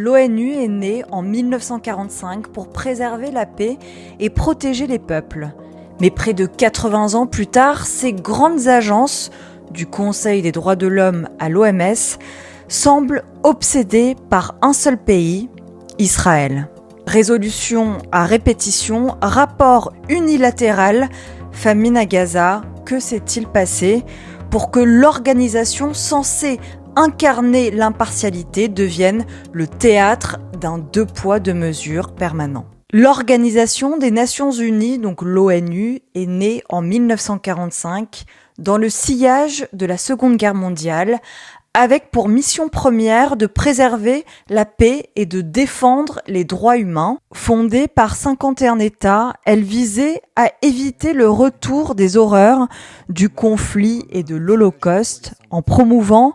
L'ONU est née en 1945 pour préserver la paix et protéger les peuples. Mais près de 80 ans plus tard, ces grandes agences, du Conseil des droits de l'homme à l'OMS, semblent obsédées par un seul pays, Israël. Résolutions à répétition, rapport unilatéral, famine à Gaza, que s'est-il passé pour que l'organisation censée incarner l'impartialité devienne le théâtre d'un deux poids deux mesures permanent. L'Organisation des Nations Unies, donc l'ONU, est née en 1945 dans le sillage de la Seconde Guerre mondiale, avec pour mission première de préserver la paix et de défendre les droits humains. Fondée par 51 États, elle visait à éviter le retour des horreurs du conflit et de l'Holocauste en promouvant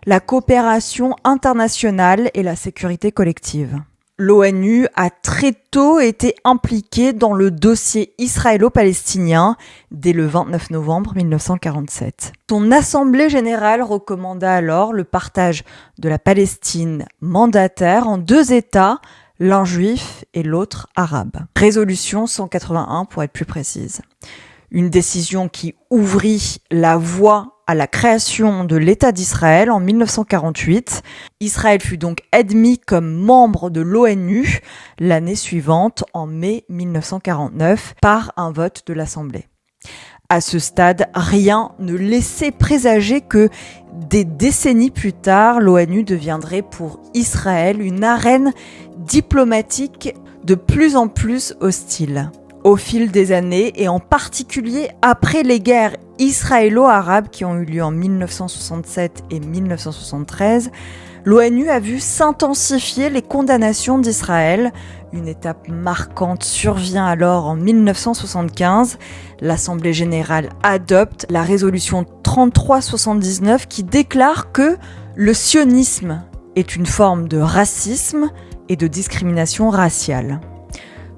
la coopération internationale et la sécurité collective. L'ONU a très tôt été impliquée dans le dossier israélo-palestinien dès le 29 novembre 1947. Son assemblée générale recommanda alors le partage de la Palestine mandataire en deux États, l'un juif et l'autre arabe. Résolution 181 pour être plus précise. Une décision qui ouvrit la voie à la création de l'État d'Israël en 1948. Israël fut donc admis comme membre de l'ONU l'année suivante, en mai 1949, par un vote de l'Assemblée. À ce stade, rien ne laissait présager que des décennies plus tard, l'ONU deviendrait pour Israël une arène diplomatique de plus en plus hostile. Au fil des années, et en particulier après les guerres israélo-arabes qui ont eu lieu en 1967 et 1973, l'ONU a vu s'intensifier les condamnations d'Israël. Une étape marquante survient alors en 1975. L'Assemblée générale adopte la résolution 3379 qui déclare que le sionisme est une forme de racisme et de discrimination raciale.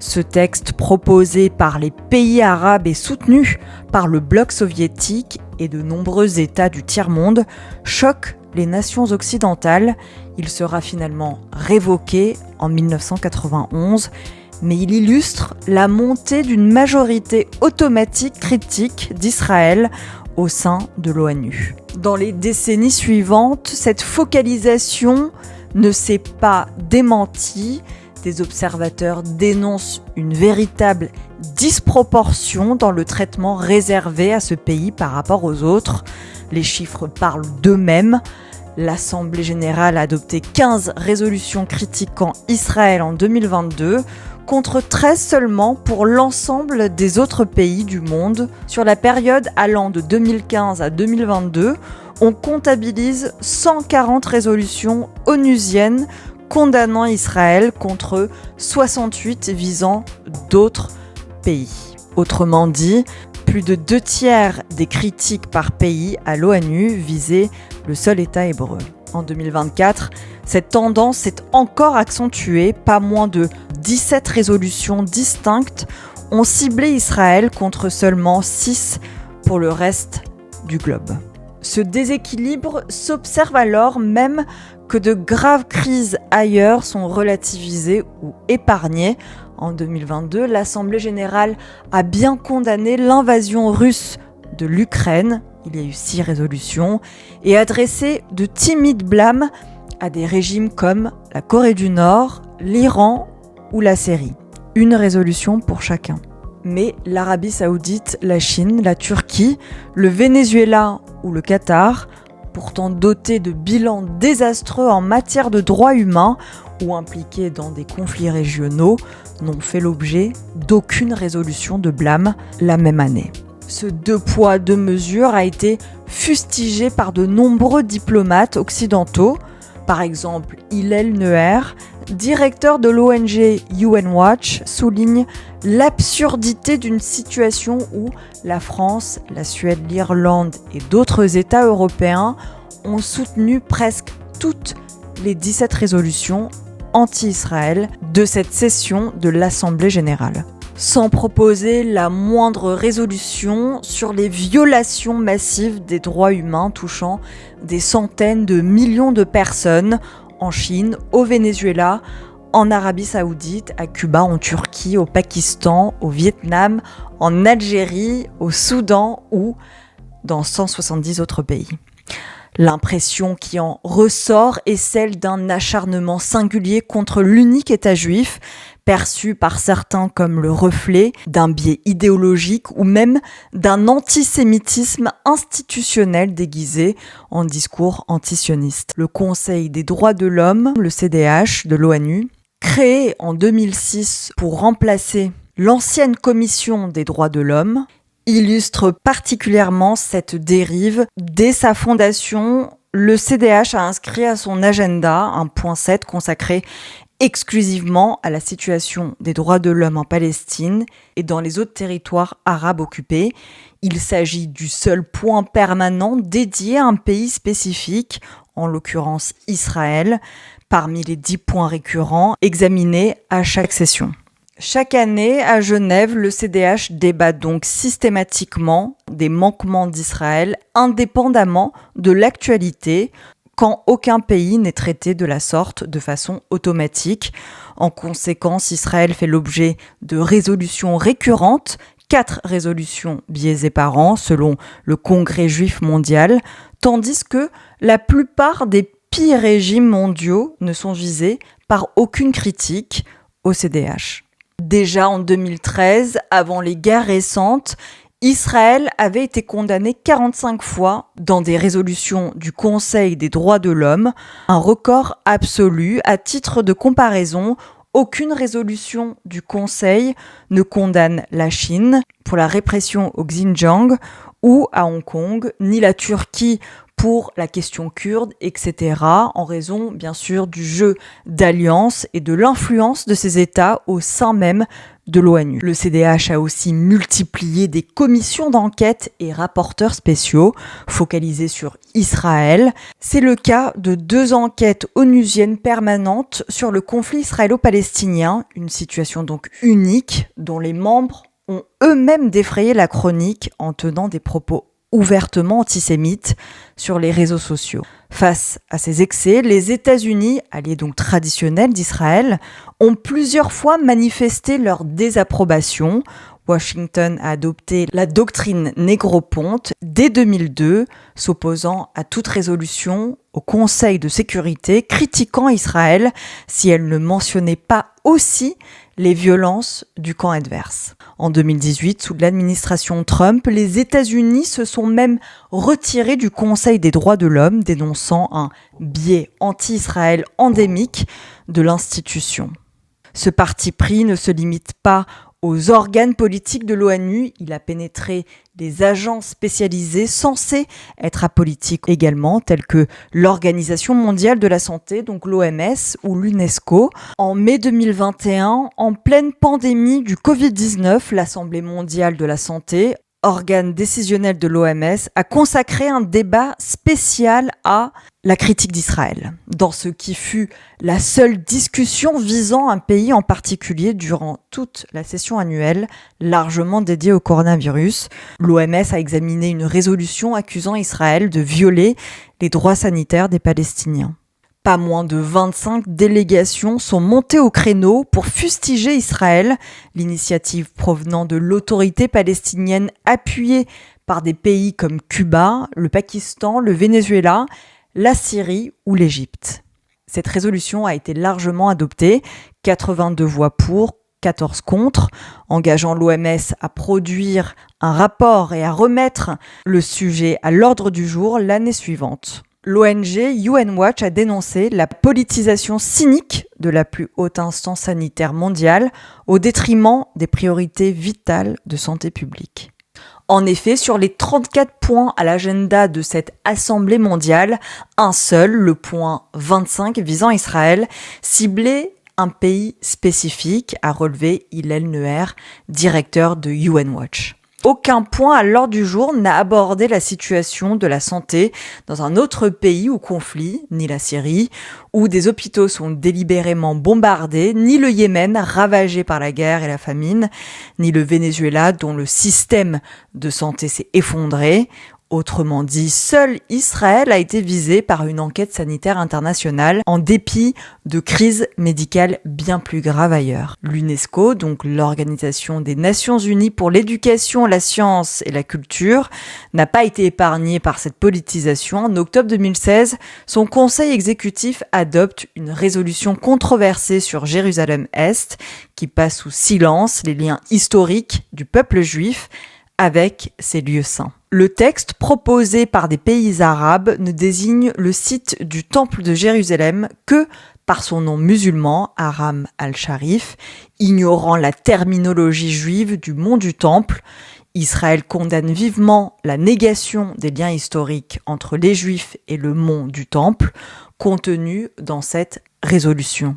Ce texte, proposé par les pays arabes et soutenu par le bloc soviétique et de nombreux États du tiers-monde, choque les nations occidentales. Il sera finalement révoqué en 1991, mais il illustre la montée d'une majorité automatique critique d'Israël au sein de l'ONU. Dans les décennies suivantes, cette focalisation ne s'est pas démentie. Des observateurs dénoncent une véritable disproportion dans le traitement réservé à ce pays par rapport aux autres. Les chiffres parlent d'eux-mêmes. L'Assemblée générale a adopté 15 résolutions critiquant Israël en 2022, contre 13 seulement pour l'ensemble des autres pays du monde. Sur la période allant de 2015 à 2022, on comptabilise 140 résolutions onusiennes condamnant Israël contre 68 visant d'autres pays. Autrement dit, plus de 2/3 des critiques par pays à l'ONU visaient le seul État hébreu. En 2024, cette tendance s'est encore accentuée. Pas moins de 17 résolutions distinctes ont ciblé Israël contre seulement 6 pour le reste du globe. Ce déséquilibre s'observe alors même que de graves crises ailleurs sont relativisées ou épargnées. En 2022, l'Assemblée générale a bien condamné l'invasion russe de l'Ukraine, il y a eu 6 résolutions, et adressé de timides blâmes à des régimes comme la Corée du Nord, l'Iran ou la Syrie. Une résolution pour chacun. Mais l'Arabie Saoudite, la Chine, la Turquie, le Venezuela ou le Qatar, pourtant dotés de bilans désastreux en matière de droits humains ou impliqués dans des conflits régionaux, n'ont fait l'objet d'aucune résolution de blâme la même année. Ce deux poids deux mesures a été fustigé par de nombreux diplomates occidentaux. Par exemple, Hillel Neuer, directeur de l'ONG UN Watch, souligne l'absurdité d'une situation où la France, la Suède, l'Irlande et d'autres États européens ont soutenu presque toutes les 17 résolutions anti-Israël de cette session de l'Assemblée générale, sans proposer la moindre résolution sur les violations massives des droits humains touchant des centaines de millions de personnes en Chine, au Venezuela, en Arabie Saoudite, à Cuba, en Turquie, au Pakistan, au Vietnam, en Algérie, au Soudan ou dans 170 autres pays. L'impression qui en ressort est celle d'un acharnement singulier contre l'unique État juif, perçu par certains comme le reflet d'un biais idéologique ou même d'un antisémitisme institutionnel déguisé en discours antisionistes. Le Conseil des droits de l'homme, le CDH de l'ONU, créé en 2006 pour remplacer l'ancienne Commission des droits de l'homme, illustre particulièrement cette dérive. Dès sa fondation, le CDH a inscrit à son agenda un point 7 consacré exclusivement à la situation des droits de l'homme en Palestine et dans les autres territoires arabes occupés. Il s'agit du seul point permanent dédié à un pays spécifique, en l'occurrence Israël, parmi les 10 points récurrents examinés à chaque session. Chaque année, à Genève, le CDH débat donc systématiquement des manquements d'Israël indépendamment de l'actualité, quand aucun pays n'est traité de la sorte de façon automatique. En conséquence, Israël fait l'objet de résolutions récurrentes, 4 résolutions biaisées par an selon le Congrès juif mondial, tandis que la plupart des pires régimes mondiaux ne sont visés par aucune critique au CDH. Déjà en 2013, avant les guerres récentes, Israël avait été condamné 45 fois dans des résolutions du Conseil des droits de l'homme, un record absolu. À titre de comparaison, aucune résolution du Conseil ne condamne la Chine pour la répression au Xinjiang ou à Hong Kong, ni la Turquie pour la question kurde, etc., en raison, bien sûr, du jeu d'alliance et de l'influence de ces États au sein même de l'ONU. Le CDH a aussi multiplié des commissions d'enquête et rapporteurs spéciaux focalisés sur Israël. C'est le cas de 2 enquêtes onusiennes permanentes sur le conflit israélo-palestinien, une situation donc unique dont les membres ont eux-mêmes défrayé la chronique en tenant des propos ouvertement antisémites sur les réseaux sociaux. Face à ces excès, les États-Unis, alliés donc traditionnels d'Israël, ont plusieurs fois manifesté leur désapprobation. Washington a adopté la doctrine Négroponte dès 2002, s'opposant à toute résolution au Conseil de sécurité critiquant Israël si elle ne mentionnait pas aussi les violences du camp adverse. En 2018, sous l'administration Trump, les États-Unis se sont même retirés du Conseil des droits de l'homme, dénonçant un biais anti-Israël endémique de l'institution. Ce parti pris ne se limite pas aux organes politiques de l'ONU, il a pénétré des agences spécialisées censées être apolitiques également, telles que l'Organisation mondiale de la santé, donc l'OMS ou l'UNESCO. En mai 2021, en pleine pandémie du Covid-19, l'Assemblée mondiale de la santé, organe décisionnel de l'OMS, a consacré un débat spécial à la critique d'Israël, dans ce qui fut la seule discussion visant un pays en particulier durant toute la session annuelle, largement dédiée au coronavirus. L'OMS a examiné une résolution accusant Israël de violer les droits sanitaires des Palestiniens. Pas moins de 25 délégations sont montées au créneau pour fustiger Israël, l'initiative provenant de l'autorité palestinienne appuyée par des pays comme Cuba, le Pakistan, le Venezuela, la Syrie ou l'Égypte. Cette résolution a été largement adoptée, 82 voix pour, 14 contre, engageant l'OMS à produire un rapport et à remettre le sujet à l'ordre du jour l'année suivante. L'ONG UN Watch a dénoncé la politisation cynique de la plus haute instance sanitaire mondiale au détriment des priorités vitales de santé publique. En effet, sur les 34 points à l'agenda de cette Assemblée mondiale, un seul, le point 25 visant Israël, ciblait un pays spécifique, a relevé Hillel Neuer, directeur de UN Watch. Aucun point à l'ordre du jour n'a abordé la situation de la santé dans un autre pays ou conflit, ni la Syrie, où des hôpitaux sont délibérément bombardés, ni le Yémen ravagé par la guerre et la famine, ni le Venezuela dont le système de santé s'est effondré. Autrement dit, seul Israël a été visé par une enquête sanitaire internationale en dépit de crises médicales bien plus graves ailleurs. L'UNESCO, donc l'Organisation des Nations Unies pour l'éducation, la science et la culture, n'a pas été épargnée par cette politisation. En octobre 2016, son conseil exécutif adopte une résolution controversée sur Jérusalem-Est qui passe sous silence les liens historiques du peuple juif avec ces lieux saints. Le texte proposé par des pays arabes ne désigne le site du temple de Jérusalem que par son nom musulman, Haram al-Sharif, ignorant la terminologie juive du mont du temple. Israël condamne vivement la négation des liens historiques entre les Juifs et le mont du temple, contenu dans cette résolution.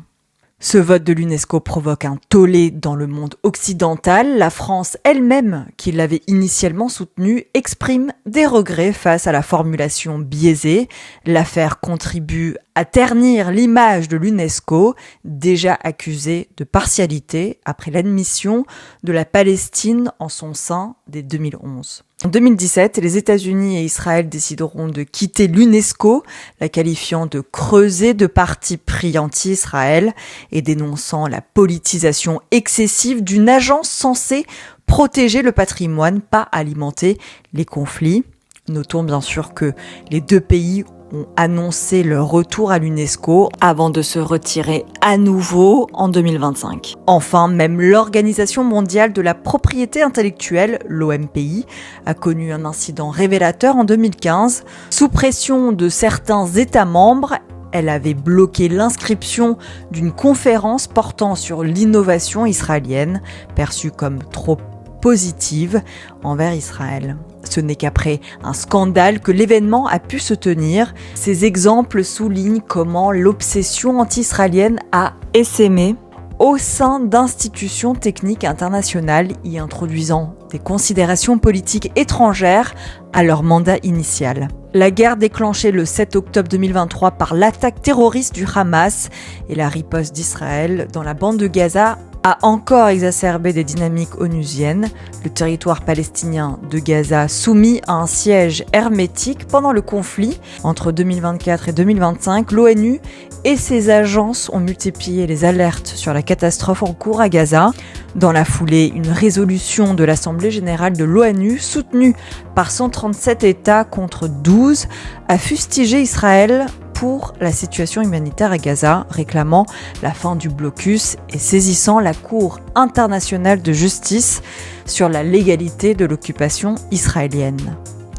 Ce vote de l'UNESCO provoque un tollé dans le monde occidental. La France elle-même, qui l'avait initialement soutenu, exprime des regrets face à la formulation biaisée. L'affaire contribue à ternir l'image de l'UNESCO, déjà accusée de partialité après l'admission de la Palestine en son sein dès 2011. En 2017, les États-Unis et Israël décideront de quitter l'UNESCO, la qualifiant de creuset de parti pris anti-Israël et dénonçant la politisation excessive d'une agence censée protéger le patrimoine, pas alimenter les conflits. Notons bien sûr que les deux pays ont annoncé leur retour à l'UNESCO avant de se retirer à nouveau en 2025. Enfin, même l'Organisation mondiale de la propriété intellectuelle, l'OMPI, a connu un incident révélateur en 2015. Sous pression de certains États membres, elle avait bloqué l'inscription d'une conférence portant sur l'innovation israélienne, perçue comme trop positive envers Israël. Ce n'est qu'après un scandale que l'événement a pu se tenir. Ces exemples soulignent comment l'obsession anti-israélienne a essaimé au sein d'institutions techniques internationales y introduisant des considérations politiques étrangères à leur mandat initial. La guerre déclenchée le 7 octobre 2023 par l'attaque terroriste du Hamas et la riposte d'Israël dans la bande de Gaza a encore exacerbé des dynamiques onusiennes. Le territoire palestinien de Gaza soumis à un siège hermétique pendant le conflit entre 2024 et 2025, l'ONU et ses agences ont multiplié les alertes sur la catastrophe en cours à Gaza. Dans la foulée, une résolution de l'Assemblée générale de l'ONU, soutenue par 137 États contre 12, a fustigé Israël pour la situation humanitaire à Gaza, réclamant la fin du blocus et saisissant la Cour internationale de justice sur la légalité de l'occupation israélienne.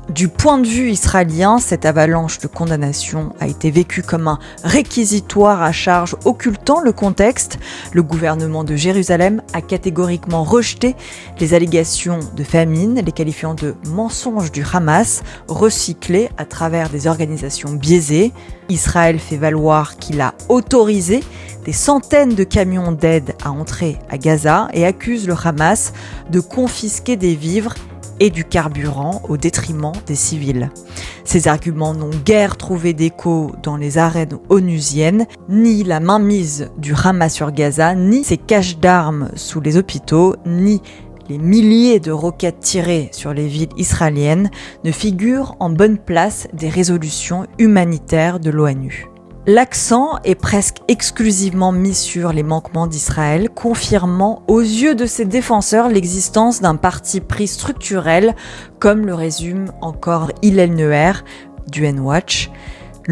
Du point de vue israélien, cette avalanche de condamnations a été vécue comme un réquisitoire à charge occultant le contexte. Le gouvernement de Jérusalem a catégoriquement rejeté les allégations de famine, les qualifiant de mensonges du Hamas, recyclés à travers des organisations biaisées. Israël fait valoir qu'il a autorisé des centaines de camions d'aide à entrer à Gaza et accuse le Hamas de confisquer des vivres et du carburant au détriment des civils. Ces arguments n'ont guère trouvé d'écho dans les arènes onusiennes, ni la mainmise du Hamas sur Gaza, ni ses caches d'armes sous les hôpitaux, ni les milliers de roquettes tirées sur les villes israéliennes ne figurent en bonne place des résolutions humanitaires de l'ONU. L'accent est presque exclusivement mis sur les manquements d'Israël, confirmant aux yeux de ses défenseurs l'existence d'un parti pris structurel, comme le résume encore Hillel Neuer du UN-Watch.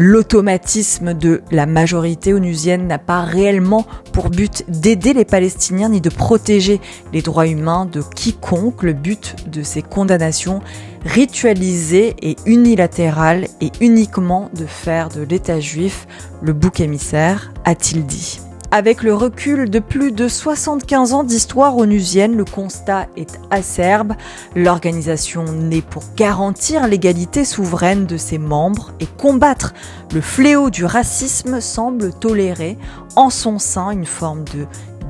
L'automatisme de la majorité onusienne n'a pas réellement pour but d'aider les Palestiniens ni de protéger les droits humains de quiconque. Le but de ces condamnations ritualisées et unilatérales est uniquement de faire de l'État juif le bouc émissaire, a-t-il dit. Avec le recul de plus de 75 ans d'histoire onusienne, le constat est acerbe. L'organisation naît pour garantir l'égalité souveraine de ses membres et combattre le fléau du racisme semble tolérer en son sein une forme de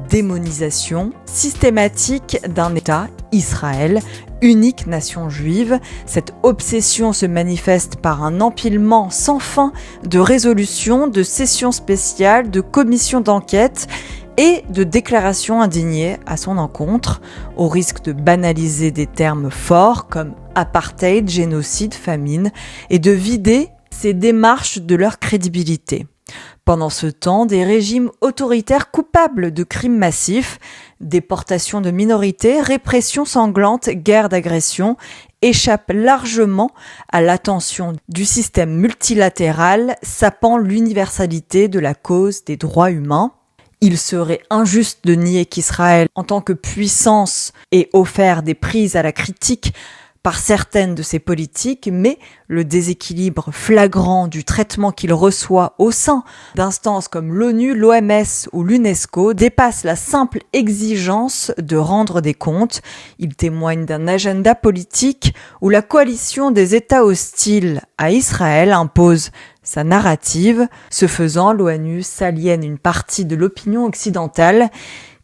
démonisation systématique d'un État, Israël, unique nation juive. Cette obsession se manifeste par un empilement sans fin de résolutions, de sessions spéciales, de commissions d'enquête et de déclarations indignées à son encontre, au risque de banaliser des termes forts comme apartheid, génocide, famine, et de vider ces démarches de leur crédibilité. Pendant ce temps, des régimes autoritaires coupables de crimes massifs, déportation de minorités, répression sanglante, guerre d'agression, échappent largement à l'attention du système multilatéral sapant l'universalité de la cause des droits humains. Il serait injuste de nier qu'Israël, en tant que puissance, ait offert des prises à la critique par certaines de ses politiques, mais le déséquilibre flagrant du traitement qu'il reçoit au sein d'instances comme l'ONU, l'OMS ou l'UNESCO dépasse la simple exigence de rendre des comptes. Il témoigne d'un agenda politique où la coalition des États hostiles à Israël impose sa narrative. Ce faisant, l'ONU s'aliène une partie de l'opinion occidentale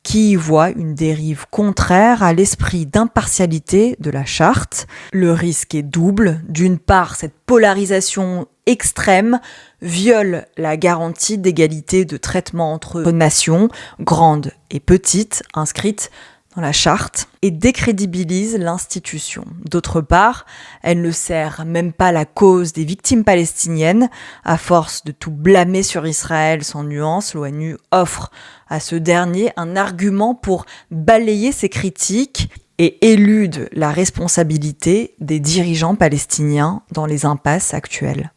qui y voit une dérive contraire à l'esprit d'impartialité de la charte. Le risque est double. D'une part, cette polarisation extrême viole la garantie d'égalité de traitement entre nations, grandes et petites, inscrites dans la charte, et décrédibilise l'institution. D'autre part, elle ne sert même pas la cause des victimes palestiniennes. À force de tout blâmer sur Israël sans nuance, l'ONU offre à ce dernier un argument pour balayer ses critiques et élude la responsabilité des dirigeants palestiniens dans les impasses actuelles.